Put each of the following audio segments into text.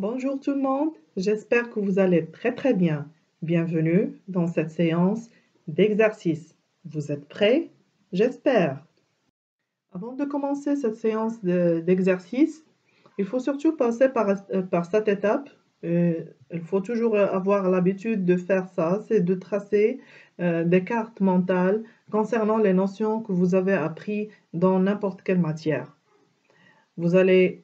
Bonjour tout le monde, j'espère que vous allez très bien. Bienvenue dans cette séance d'exercice. Vous êtes prêts? J'espère. Avant de commencer cette séance d'exercice, il faut surtout passer par cette étape. Il faut toujours avoir l'habitude de faire ça, c'est de tracer des cartes mentales concernant les notions que vous avez apprises dans n'importe quelle matière. Vous allez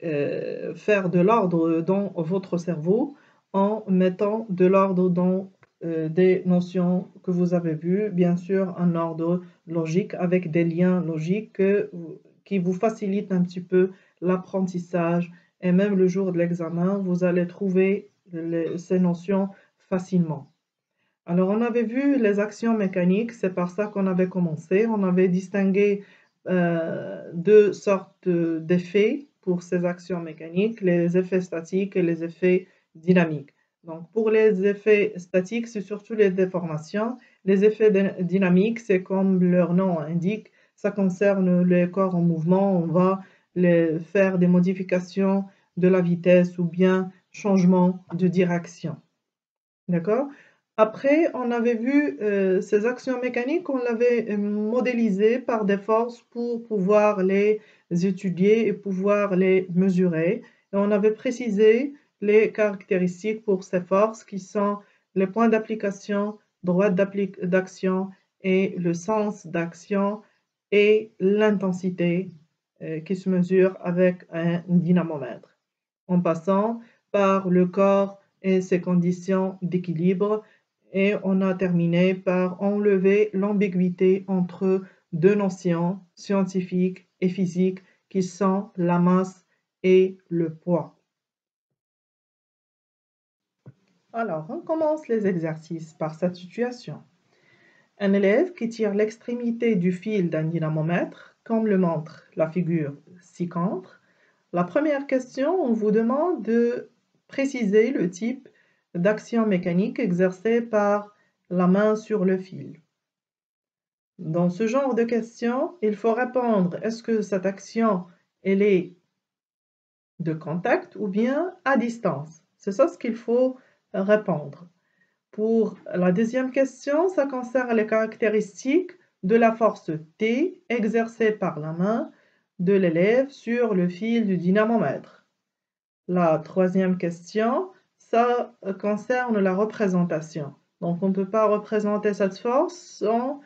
faire de l'ordre dans votre cerveau en mettant de l'ordre dans des notions que vous avez vues, bien sûr un ordre logique avec des liens logiques qui vous facilitent un petit peu l'apprentissage et même le jour de l'examen, vous allez trouver ces notions facilement. Alors, on avait vu les actions mécaniques, c'est par ça qu'on avait commencé. On avait distingué deux sortes d'effets pour ces actions mécaniques, les effets statiques et les effets dynamiques. Donc, pour les effets statiques, c'est surtout les déformations. Les effets dynamiques, c'est comme leur nom indique, ça concerne les corps en mouvement. On va faire des modifications de la vitesse ou bien changement de direction. D'accord? Après, on avait vu ces actions mécaniques, on l'avait modélisées par des forces pour pouvoir les étudier et pouvoir les mesurer. Et on avait précisé les caractéristiques pour ces forces qui sont les points d'application, droite d'action et le sens d'action et l'intensité qui se mesure avec un dynamomètre. En passant par le corps et ses conditions d'équilibre, et on a terminé par enlever l'ambiguïté entre deux notions scientifiques et physiques qui sont la masse et le poids. Alors, on commence les exercices par cette situation. Un élève qui tire l'extrémité du fil d'un dynamomètre, comme le montre la figure ci-contre. La première question, on vous demande de préciser le type d'action mécanique exercée par la main sur le fil. Dans ce genre de questions, il faut répondre, est-ce que cette action, elle est de contact ou bien à distance? C'est ça ce qu'il faut répondre. Pour la deuxième question, ça concerne les caractéristiques de la force T exercée par la main de l'élève sur le fil du dynamomètre. La troisième question, ça concerne la représentation. Donc, on ne peut pas représenter cette force sans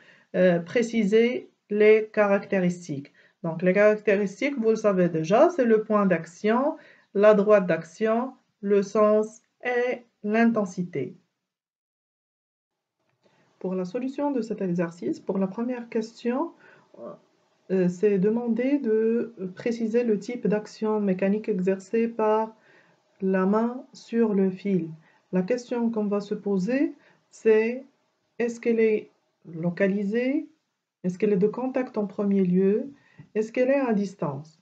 préciser les caractéristiques. Donc, les caractéristiques, vous le savez déjà, c'est le point d'action, la droite d'action, le sens et l'intensité. Pour la solution de cet exercice, pour la première question, c'est demander de préciser le type d'action mécanique exercée par la main sur le fil. La question qu'on va se poser, c'est est-ce qu'elle est localisée? Est-ce qu'elle est de contact en premier lieu? Est-ce qu'elle est à distance?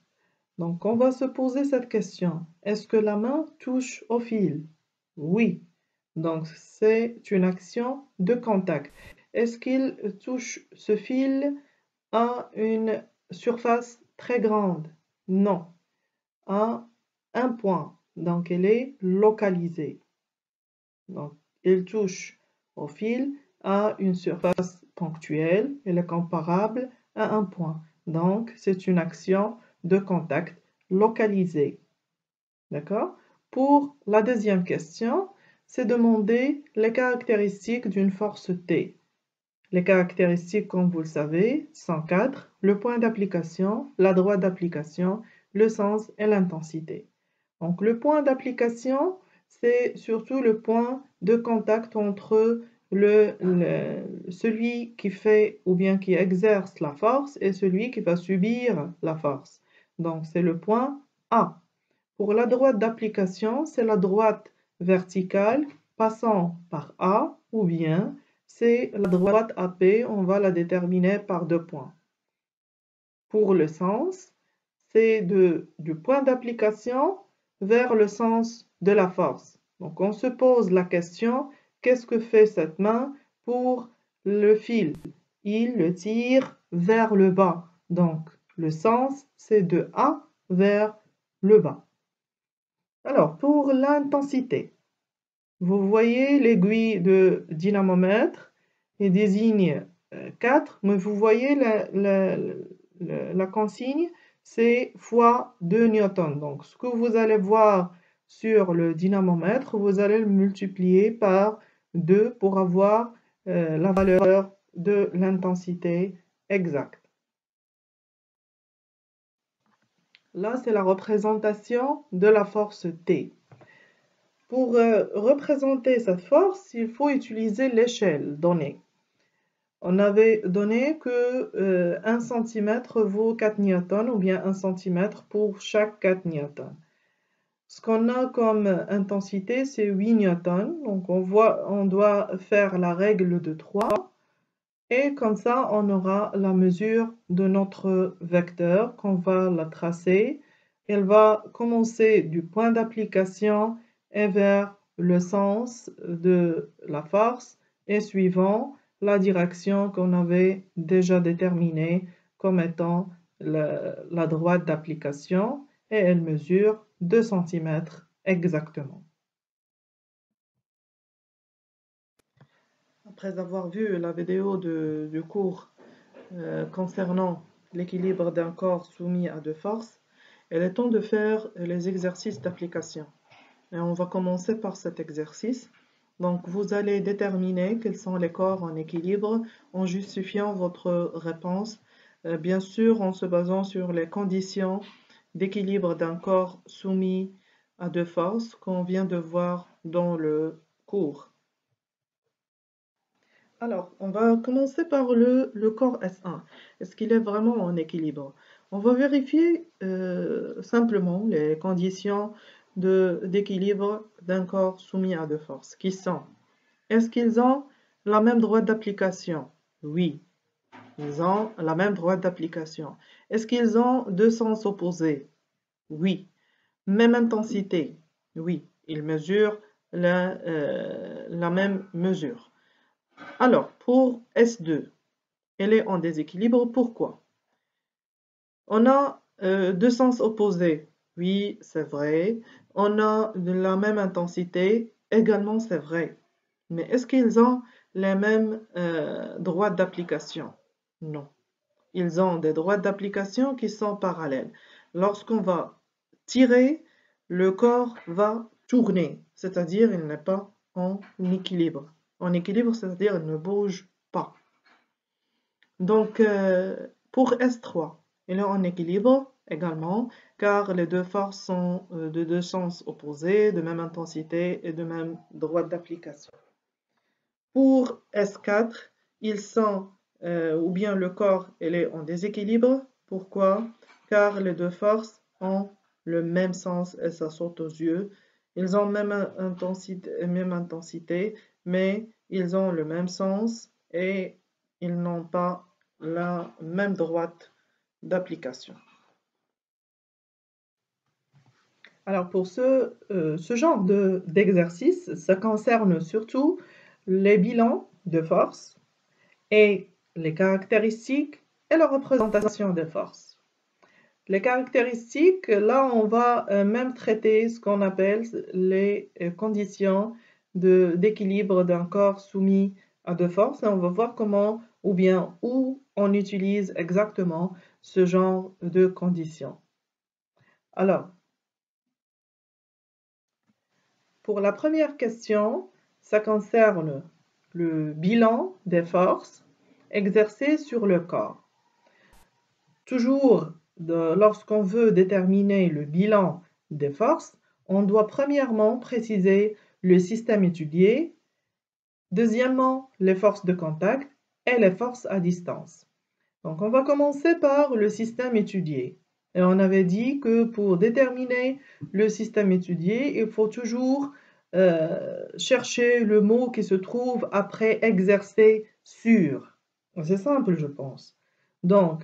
Donc, on va se poser cette question. Est-ce que la main touche au fil? Oui. Donc, c'est une action de contact. Est-ce qu'il touche ce fil à une surface très grande? Non. À un point. Donc, elle est localisée. Donc, il touche au fil à une surface ponctuelle. Elle est comparable à un point. Donc, c'est une action de contact localisée. D'accord? Pour la deuxième question, c'est demander les caractéristiques d'une force T. Les caractéristiques, comme vous le savez, sont quatre: le point d'application, la droite d'application, le sens et l'intensité. Donc, le point d'application, c'est surtout le point de contact entre celui qui fait ou bien qui exerce la force et celui qui va subir la force. Donc, c'est le point A. Pour la droite d'application, c'est la droite verticale passant par A ou bien c'est la droite AP, on va la déterminer par deux points. Pour le sens, c'est du point d'application vers le sens de la force. Donc on se pose la question, qu'est-ce que fait cette main pour le fil? Il le tire vers le bas. Donc le sens, c'est de A vers le bas. Alors, pour l'intensité, vous voyez l'aiguille de dynamomètre et désigne 4, mais vous voyez la consigne, c'est fois 2 newtons. Donc, ce que vous allez voir sur le dynamomètre, vous allez le multiplier par 2 pour avoir la valeur de l'intensité exacte. Là, c'est la représentation de la force T. Pour représenter cette force, il faut utiliser l'échelle donnée. On avait donné que 1 cm vaut 4 newtons ou bien 1 cm pour chaque 4 newtons. Ce qu'on a comme intensité, c'est 8 newtons. Donc on doit faire la règle de 3. Et comme ça, on aura la mesure de notre vecteur qu'on va la tracer. Elle va commencer du point d'application et vers le sens de la force et suivant la direction qu'on avait déjà déterminée comme étant la droite d'application et elle mesure 2 cm exactement. Après avoir vu la vidéo du cours concernant l'équilibre d'un corps soumis à deux forces, il est temps de faire les exercices d'application. Et on va commencer par cet exercice. Donc, vous allez déterminer quels sont les corps en équilibre en justifiant votre réponse, bien sûr en se basant sur les conditions d'équilibre d'un corps soumis à deux forces qu'on vient de voir dans le cours. Alors, on va commencer par le corps S1. Est-ce qu'il est vraiment en équilibre? On va vérifier simplement les conditions d'équilibre d'un corps soumis à deux forces, qui sont, est-ce qu'ils ont la même droite d'application? Oui, ils ont la même droite d'application. Est-ce qu'ils ont deux sens opposés? Oui. Même intensité? Oui, ils mesurent la même mesure. Alors, pour S2, elle est en déséquilibre. Pourquoi? On a deux sens opposés. Oui, c'est vrai. On a de la même intensité. Également, c'est vrai. Mais est-ce qu'ils ont les mêmes droites d'application? Non. Ils ont des droites d'application qui sont parallèles. Lorsqu'on va tirer, le corps va tourner, c'est-à-dire il n'est pas en équilibre. En équilibre, c'est-à-dire il ne bouge pas. Donc, pour S3, il est en équilibre également, car les deux forces sont de deux sens opposés, de même intensité et de même droite d'application. Pour S4, ils sont, ou bien le corps il est en déséquilibre. Pourquoi? Car les deux forces ont le même sens et ça saute aux yeux. Ils ont même intensité, mais ils ont le même sens et ils n'ont pas la même droite d'application. Alors pour ce genre d'exercice, ça concerne surtout les bilans de force et les caractéristiques et la représentation des forces. Les caractéristiques, là on va même traiter ce qu'on appelle les conditions d'équilibre d'un corps soumis à deux forces et on va voir comment ou bien où on utilise exactement ce genre de conditions. Alors, pour la première question, ça concerne le bilan des forces exercées sur le corps. Toujours, lorsqu'on veut déterminer le bilan des forces, on doit premièrement préciser le système étudié, deuxièmement les forces de contact et les forces à distance. Donc on va commencer par le système étudié. Et on avait dit que pour déterminer le système étudié, il faut toujours chercher le mot qui se trouve après exercer sur. C'est simple, je pense. Donc,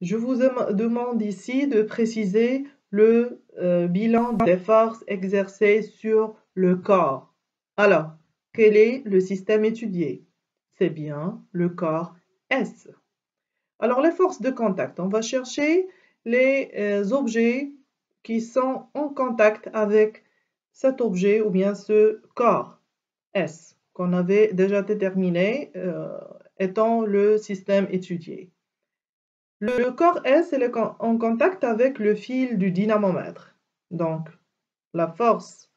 je vous demande ici de préciser le bilan des forces exercées sur le corps. Alors, quel est le système étudié? C'est bien le corps S. Alors, les forces de contact, on va chercher les objets qui sont en contact avec cet objet ou bien ce corps S qu'on avait déjà déterminé étant le système étudié. Le corps S est en contact avec le fil du dynamomètre. Donc, la force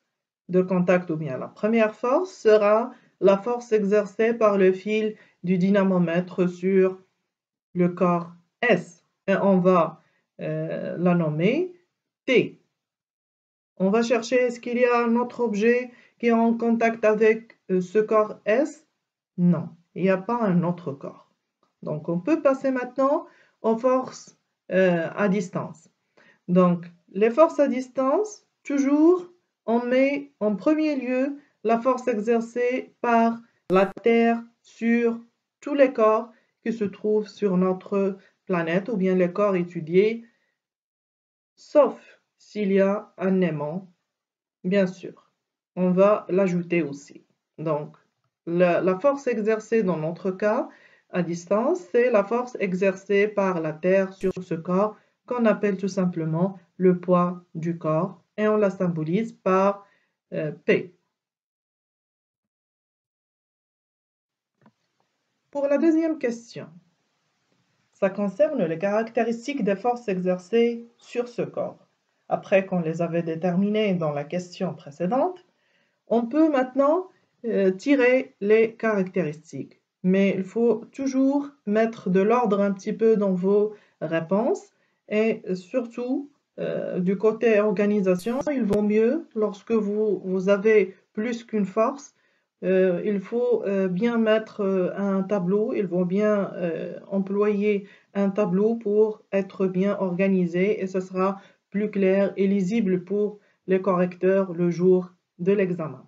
de contact ou bien la première force sera la force exercée par le fil du dynamomètre sur le corps S. Et on va la nommer T. On va chercher est-ce qu'il y a un autre objet qui est en contact avec ce corps S? Non, il n'y a pas un autre corps. Donc, on peut passer maintenant aux forces à distance. Donc, les forces à distance, toujours, on met en premier lieu la force exercée par la Terre sur tous les corps qui se trouvent sur notre planète ou bien les corps étudiés, sauf s'il y a un aimant, bien sûr. On va l'ajouter aussi. Donc, la force exercée dans notre cas à distance, c'est la force exercée par la Terre sur ce corps qu'on appelle tout simplement le poids du corps et on la symbolise par P. Pour la deuxième question, ça concerne les caractéristiques des forces exercées sur ce corps. Après qu'on les avait déterminées dans la question précédente, on peut maintenant tirer les caractéristiques. Mais il faut toujours mettre de l'ordre un petit peu dans vos réponses et surtout du côté organisation, il vaut mieux lorsque vous avez plus qu'une force, il faut bien mettre un tableau, il faut bien employer un tableau pour être bien organisé et ce sera plus clair et lisible pour les correcteurs le jour de l'examen.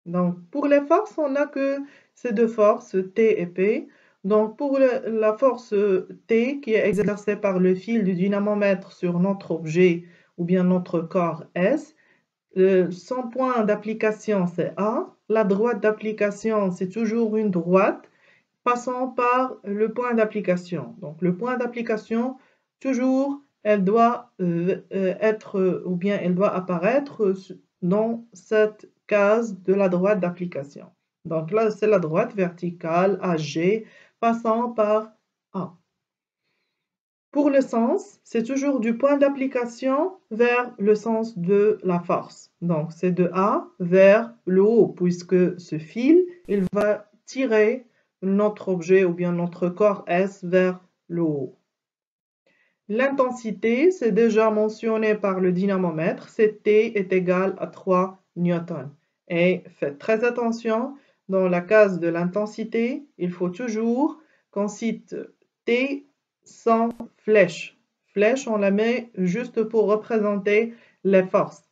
Donc, pour les forces, on n'a que ces deux forces, T et P. Donc, pour la force T, qui est exercée par le fil du dynamomètre sur notre objet ou bien notre corps S, son point d'application, c'est A. La droite d'application, c'est toujours une droite passant par le point d'application. Donc, le point d'application, toujours, elle doit être, ou bien elle doit apparaître dans cette case de la droite d'application. Donc là, c'est la droite verticale AG passant par A. Pour le sens, c'est toujours du point d'application vers le sens de la force. Donc, c'est de A vers le haut, puisque ce fil, il va tirer notre objet ou bien notre corps S vers le haut. L'intensité, c'est déjà mentionné par le dynamomètre, c'est T est égal à 3 newtons. Et faites très attention, dans la case de l'intensité, il faut toujours qu'on cite T sans flèche. Flèche, on la met juste pour représenter les forces.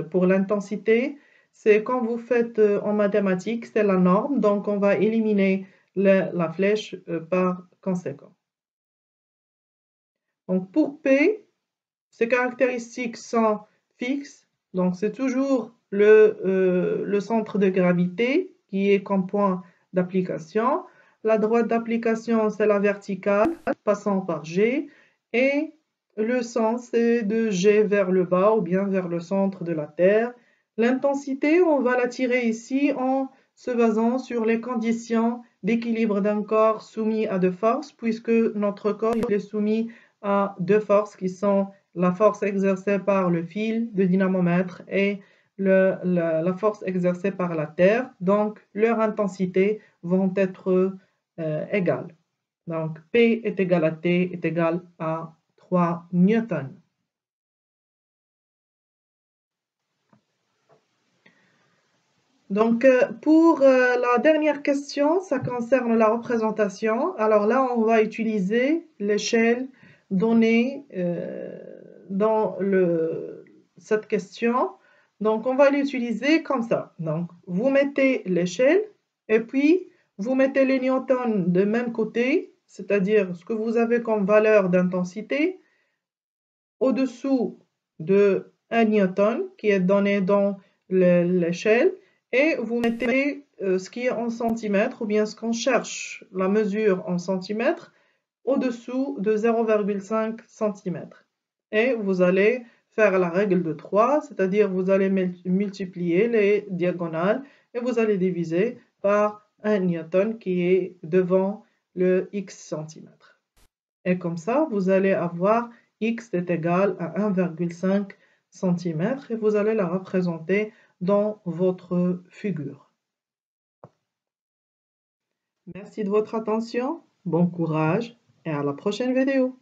Pour l'intensité, c'est quand vous faites en mathématiques, c'est la norme, donc on va éliminer la flèche par conséquent. Donc pour P, ces caractéristiques sont fixes, donc c'est toujours le centre de gravité qui est comme point d'application. La droite d'application, c'est la verticale passant par G et le sens, c'est de G vers le bas ou bien vers le centre de la Terre. L'intensité, on va la tirer ici en se basant sur les conditions d'équilibre d'un corps soumis à deux forces, puisque notre corps il est soumis à deux forces qui sont la force exercée par le fil de dynamomètre et la force exercée par la Terre. Donc, leurs intensités vont être égales. Donc, P est égal à T est égal à 3 newtons. Donc, pour la dernière question, ça concerne la représentation. Alors là, on va utiliser l'échelle donnée dans cette question. Donc, on va l'utiliser comme ça. Donc, vous mettez l'échelle et puis vous mettez les newtons de même côté, c'est-à-dire ce que vous avez comme valeur d'intensité, au-dessous de 1 newton qui est donné dans l'échelle et vous mettez ce qui est en centimètres ou bien ce qu'on cherche, la mesure en centimètres, au-dessous de 0,5 cm. Et vous allez faire la règle de 3, c'est-à-dire vous allez multiplier les diagonales et vous allez diviser par 1 newton qui est devant le x centimètres. Et comme ça, vous allez avoir x est égal à 1,5 cm et vous allez la représenter dans votre figure. Merci de votre attention, bon courage et à la prochaine vidéo.